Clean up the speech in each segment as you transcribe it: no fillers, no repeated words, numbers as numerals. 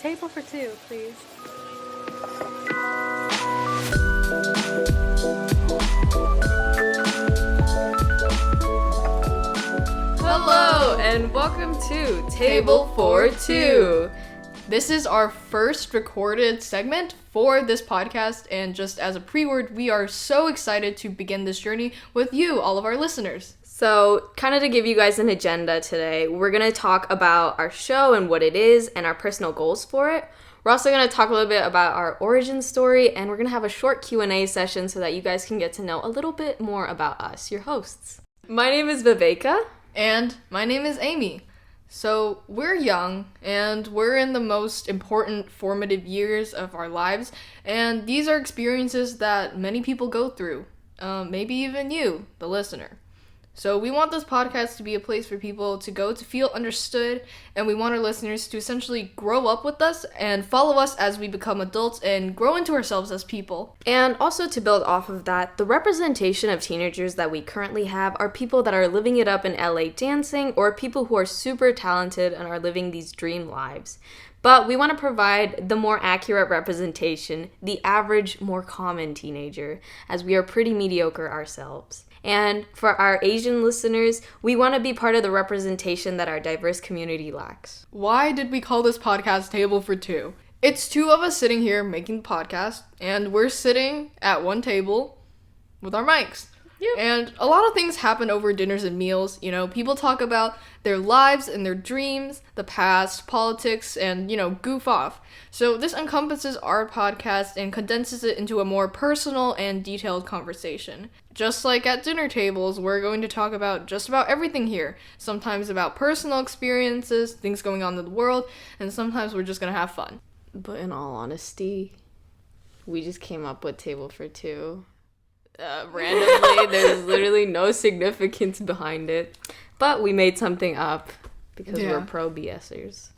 Table for two, please. Hello, and welcome to Table for Two. This is our first recorded segment for this podcast, and just as a pre-word, we are so excited to begin this journey with you, all of our listeners. So, kind of to give you guys an agenda today, we're going to talk about our show and what it is and our personal goals for it. We're also going to talk a little bit about our origin story, and we're going to have a short Q&A session so that you guys can get to know a little bit more about us, your hosts. My name is Viveka. And my name is Amy. So we're young, and we're in the most important formative years of our lives, and these are experiences that many people go through, maybe even you, the listener. So we want this podcast to be a place for people to go to feel understood, and we want our listeners to essentially grow up with us and follow us as we become adults and grow into ourselves as people. And also to build off of that, the representation of teenagers that we currently have are people that are living it up in LA dancing, or people who are super talented and are living these dream lives. But we want to provide the more accurate representation, the average, more common teenager, as we are pretty mediocre ourselves. And for our Asian listeners, we want to be part of the representation that our diverse community lacks. Why did we call this podcast Table for Two? It's two of us sitting here making the podcast, and we're sitting at one table with our mics. Yep. And a lot of things happen over dinners and meals. You know, people talk about their lives and their dreams, the past, politics, and, goof off. So this encompasses our podcast and condenses it into a more personal and detailed conversation. Just like at dinner tables, we're going to talk about just about everything here. Sometimes about personal experiences, things going on in the world, and sometimes we're just going to have fun. But in all honesty, we just came up with Table for Two. Randomly, there's literally no significance behind it, but we made something up because we're pro BSers.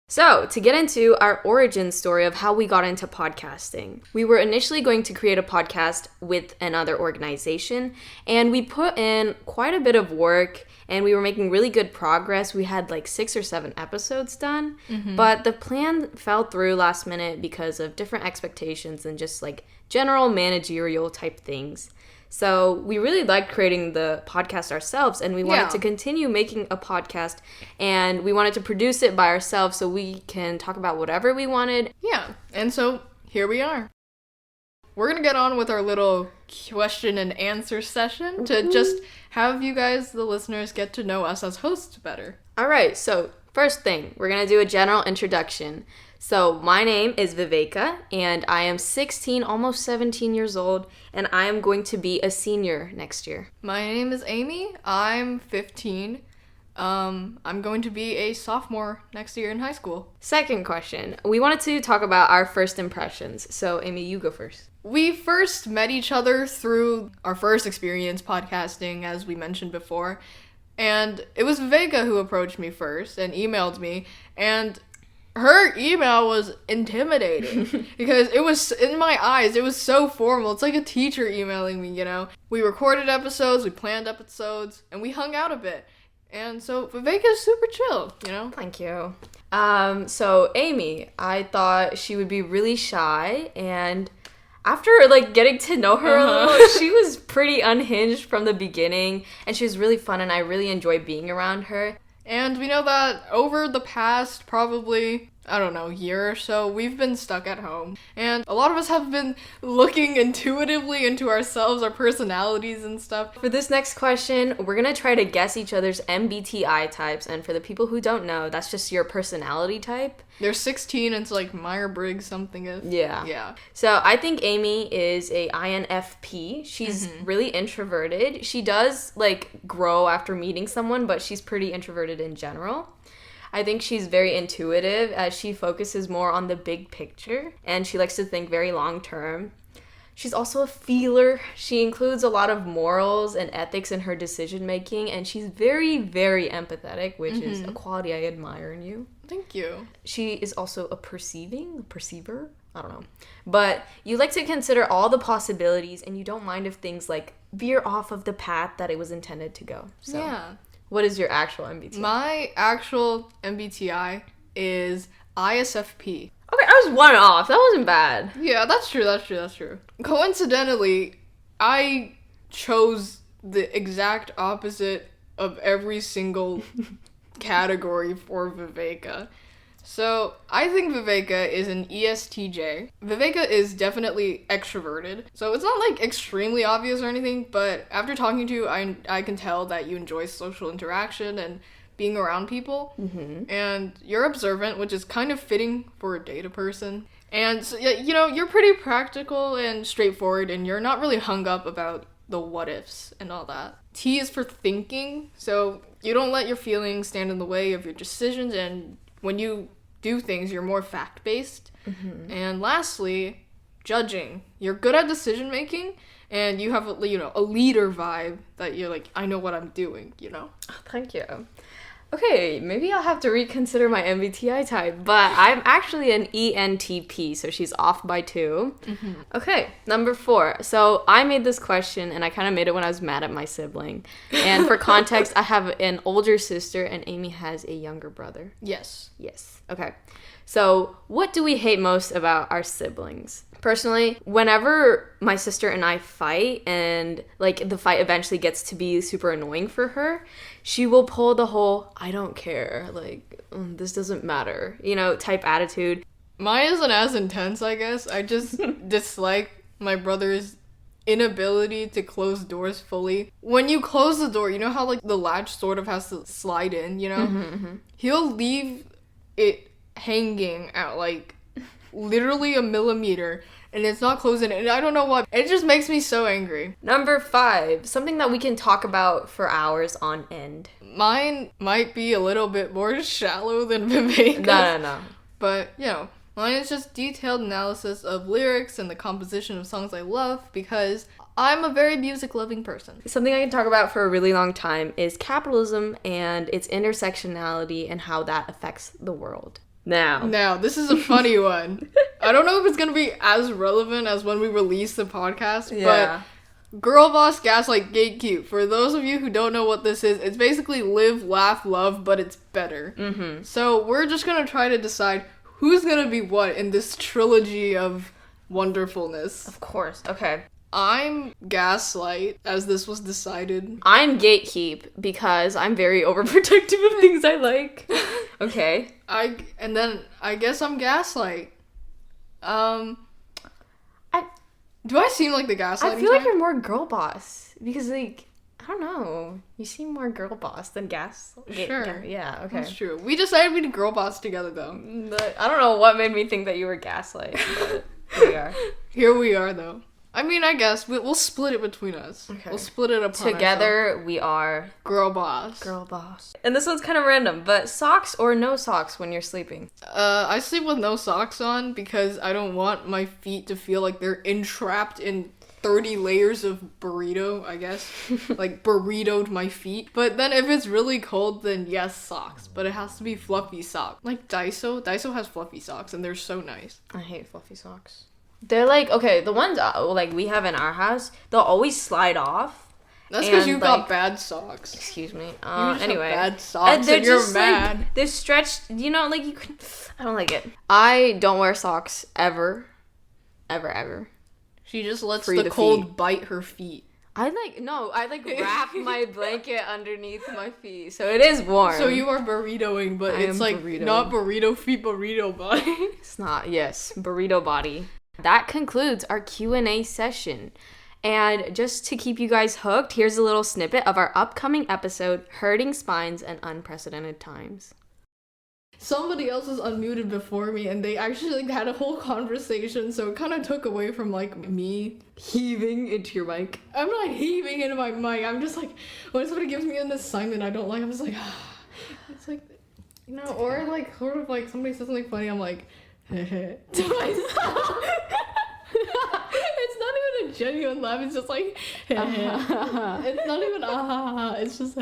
So, to get into our origin story of how we got into podcasting, we were initially going to create a podcast with another organization, and we put in quite a bit of work, and we were making really good progress. We had like 6 or 7 episodes done, but the plan fell through last minute because of different expectations and just like general managerial type things. So we really liked creating the podcast ourselves, and we wanted to continue making a podcast, and we wanted to produce it by ourselves so we can talk about whatever we wanted. Yeah, and so here we are. We're going to get on with our little question and answer session to just have you guys, the listeners, get to know us as hosts better. All right, so first thing, we're going to do a general introduction. So my name is Viveka, and I am 16, almost 17 years old, and I am going to be a senior next year. My name is Amy. I'm 15. I'm going to be a sophomore next year in high school. Second question, we wanted to talk about our first impressions. So Amy, you go first. We first met each other through our first experience podcasting, as we mentioned before, and it was Viveka who approached me first and emailed me, and her email was intimidating because it was, in my eyes, it was so formal. It's like a teacher emailing me, We recorded episodes, we planned episodes, and we hung out a bit. And so Viveka's super chill, Thank you. So Amy, I thought she would be really shy, and after getting to know her a little, she was pretty unhinged from the beginning, and she was really fun, and I really enjoyed being around her. And we know that over the past probably, year or so, we've been stuck at home. And a lot of us have been looking intuitively into ourselves, our personalities and stuff. For this next question, we're going to try to guess each other's MBTI types. And for the people who don't know, that's just your personality type. There's 16, and it's like Myers-Briggs something. Yeah. So I think Amy is a INFP. She's really introverted. She does grow after meeting someone, but she's pretty introverted in general. I think she's very intuitive as she focuses more on the big picture, and she likes to think very long term. She's also a feeler. She includes a lot of morals and ethics in her decision making, and she's very, very empathetic, which is a quality I admire in you. Thank you. She is also a perceiver. I don't know. But you like to consider all the possibilities, and you don't mind if things veer off of the path that it was intended to go. So, yeah. What is your actual MBTI? My actual MBTI is ISFP. was one off. That wasn't bad. Yeah, that's true. Coincidentally, I chose the exact opposite of every single category for viveka. So, I think viveka is an ESTJ. Viveka is definitely extroverted. So, it's not like extremely obvious or anything, but after talking to you, I can tell that you enjoy social interaction and being around people. And you're observant, which is kind of fitting for a data person. And, so, you know, you're pretty practical and straightforward, and you're not really hung up about the what ifs and all that. T is for thinking, so you don't let your feelings stand in the way of your decisions, and when you do things, you're more fact-based. And lastly, judging. You're good at decision making, and you have a leader vibe that you're like, I know what I'm doing, you know? Oh, thank you. Okay, maybe I'll have to reconsider my MBTI type, but I'm actually an ENTP, so she's off by 2. Okay, number 4. So I made this question, and I kind of made it when I was mad at my sibling. And for context, I have an older sister, and Amy has a younger brother. Yes. Okay. So what do we hate most about our siblings? Personally, whenever my sister and I fight and like the fight eventually gets to be super annoying for her, she will pull the whole I don't care, like this doesn't matter, type attitude. Mine isn't as intense, I guess. I just dislike my brother's inability to close doors fully. When you close the door, you know how like the latch sort of has to slide in, He'll leave it hanging at like literally a millimeter, and it's not closing, and I don't know why. It just makes me so angry. Number 5, something that we can talk about for hours on end. Mine might be a little bit more shallow than Viveka's. No. But, mine is just detailed analysis of lyrics and the composition of songs I love, because I'm a very music-loving person. Something I can talk about for a really long time is capitalism and its intersectionality and how that affects the world. Now, this is a funny one. I don't know if it's going to be as relevant as when we release the podcast, but Girl Boss Gaslight Gatekeep. For those of you who don't know what this is, it's basically live, laugh, love, but it's better. So we're just going to try to decide who's going to be what in this trilogy of wonderfulness. Of course. Okay. I'm Gaslight, as this was decided. I'm Gatekeep, because I'm very overprotective of things I like. Okay. And then I guess I'm Gaslight. Do I seem like the Gaslight? I feel like you're more girl boss, because like, I don't know, you seem more girl boss than Sure. Yeah, okay. That's true. We decided we'd girl boss together, though. But I don't know what made me think that you were Gaslight, but here we are. Here we are, though. I mean, I guess we'll split it between us. Okay. We'll split it upon Together, ourselves. we are Girl boss. Girl boss. And this one's kind of random, but socks or no socks when you're sleeping? I sleep with no socks on because I don't want my feet to feel like they're entrapped in 30 layers of burrito, I guess. Like, burritoed my feet. But then if it's really cold, then yes, socks. But it has to be fluffy socks. Like Daiso. Daiso has fluffy socks, and they're so nice. I hate fluffy socks. They're like, okay, the ones like we have in our house, they'll always slide off. That's because you got bad socks. Excuse me. You just Anyway, have bad socks and you're mad. Like, they're stretched. Like you can. I don't like it. I don't wear socks ever. She just lets the cold bite her feet. I wrap my blanket underneath my feet, so it is warm. So you are burritoing, but it's like not burrito feet, burrito body. It's not. Yes, burrito body. That concludes our Q&A session. And just to keep you guys hooked, here's a little snippet of our upcoming episode, Hurting Spines and Unprecedented Times. Somebody else was unmuted before me, and they actually had a whole conversation, so it kind of took away from me Heaving into your mic. I'm not heaving into my mic. I'm just like, when somebody gives me an assignment I don't like, I'm just like, it's like, or like, sort of like somebody says something funny, I'm like, to myself. It's not even a genuine laugh, it's just like, it's not even it's just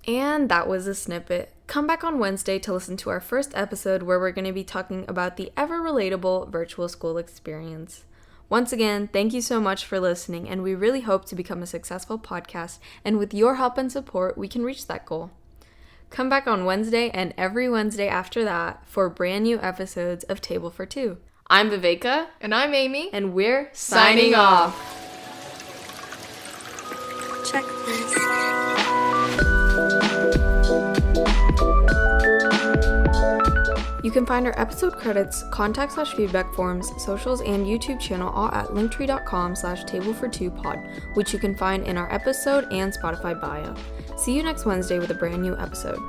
And that was a snippet. Come back on Wednesday to listen to our first episode where we're going to be talking about the ever-relatable virtual school experience. Once again, thank you so much for listening, and we really hope to become a successful podcast, and with your help and support, we can reach that goal. Come back on Wednesday and every Wednesday after that for brand new episodes of Table for Two. I'm Viveka. And I'm Amy. And we're signing off. Check this. You can find our episode credits, contact/feedback forms, socials, and YouTube channel all at linktree.com/table-for-two-pod, which you can find in our episode and Spotify bio. See you next Wednesday with a brand new episode.